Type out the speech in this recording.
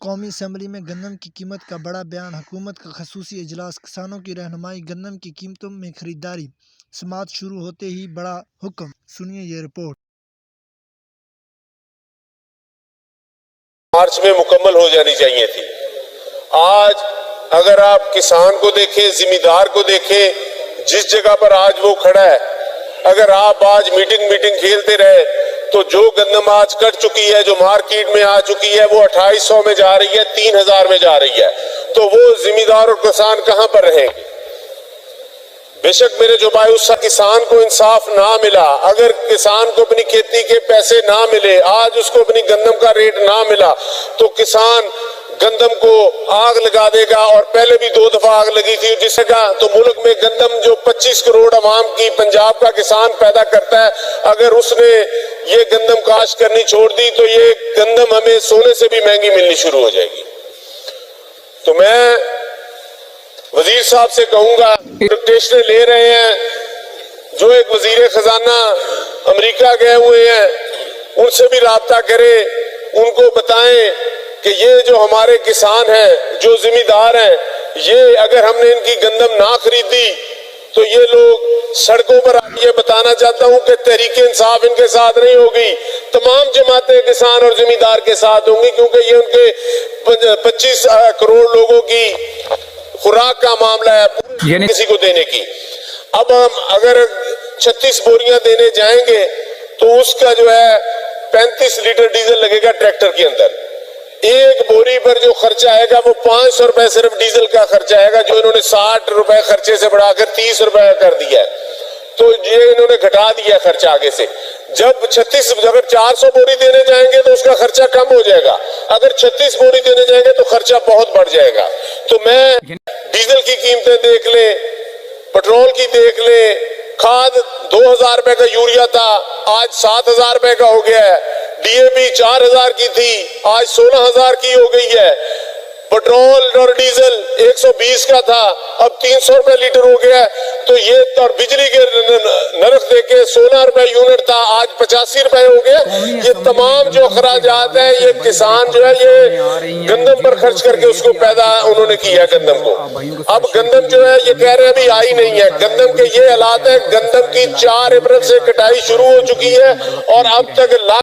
قومی اسمبلی میں گندم کی قیمت کا بڑا بیان، حکومت کا خصوصی اجلاس، کسانوں کی رہنمائی، گندم کی قیمتوں میں خریداری، سماعت شروع ہوتے ہی بڑا حکم، سنیے یہ رپورٹ۔ مارچ میں مکمل ہو جانی چاہیے تھی۔ آج اگر آپ کسان کو دیکھیں، زمیندار کو دیکھیں، جس جگہ پر آج وہ کھڑا ہے، اگر آپ آج میٹنگ کھیلتے رہے تو جو گندم آج کٹ چکی ہے، جو مارکیٹ میں آ چکی ہے، وہ 2800 میں جا رہی ہے، 3000 میں جا رہی ہے، تو وہ زمیندار اور کسان کہاں پر رہیں گے؟ بے شک میرے جو بھائی، اس کسان کو انصاف نہ ملا، اگر کسان کو اپنی کھیتی کے پیسے نہ ملے، آج اس کو اپنی گندم کا ریٹ نہ ملا، تو کسان گندم کو آگ لگا دے گا، اور پہلے بھی 2 دفعہ آگ لگی تھی جس جگہ۔ تو ملک میں گندم جو 25 کروڑ عوام کی پنجاب کا کسان پیدا کرتا ہے، اگر اس نے یہ گندم کاشت کرنی چھوڑ دی تو یہ گندم ہمیں سونے سے بھی مہنگی ملنی شروع ہو جائے گی۔ تو میں وزیر صاحب سے کہوں گا، ڈکٹیشنیں لے رہے ہیں، جو ایک وزیر خزانہ امریکہ گئے ہوئے ہیں، ان سے بھی رابطہ کرے، ان کو بتائیں کہ یہ جو ہمارے کسان ہیں، جو زمیندار ہیں، یہ اگر ہم نے ان کی گندم نہ خریدی تو یہ لوگ سڑکوں پر یہ بتانا چاہتا ہوں کہ تحریک انصاف ان کے ساتھ نہیں ہوگی، تمام جماعتیں کسان اور زمیندار کے ساتھ ہوں گی، کیونکہ یہ ان کے 25 کروڑ لوگوں کی خوراک کا معاملہ ہے، پورے کسی کو دینے کی۔ اب ہم اگر 36 بوریاں دینے جائیں گے تو اس کا جو ہے 35 لیٹر ڈیزل لگے گا ٹریکٹر کے اندر۔ ایک بوری پر جو خرچہ آئے گا وہ 500 روپے صرف ڈیزل کا خرچہ آئے گا، جو انہوں نے 60 روپے خرچے سے بڑھا کر 30 روپے کر دیا ہے۔ تو یہ انہوں نے گھٹا دیا ہے خرچہ آگے سے۔ جب 400 بوری دینے جائیں گے تو اس کا خرچہ کم ہو جائے گا، اگر 36 بوری دینے جائیں گے تو خرچہ بہت بڑھ جائے گا۔ تو میں ڈیزل کی قیمتیں دیکھ لیں، پٹرول کی دیکھ لیں، کھاد 2000 روپے کا یوریا تھا، آج 7000 روپے کا ہو گیا ہے، ڈی اے پی 4000 کی تھی، آج 16000 کی ہو گئی ہے، پٹرول اور ڈیزل 120 کا تھا، اب 300 روپے لیٹر ہو گیا ہے۔ تو یہ اور بجلی کے نرخ دے کے 16 روپے یونٹ تھا، آج 85 روپے ہو گیا۔ یہ تمام جو اخراجات ہیں، یہ کسان جو ہے یہ گندم پر خرچ کر کے اس کو پیدا انہوں نے کیا گندم کو۔ اب گندم جو ہے یہ کہہ رہے ہیں ابھی آئی نہیں ہے، گندم کے یہ حالات ہیں، گندم کی 4 اپریل سے کٹائی شروع ہو چکی ہے اور اب تک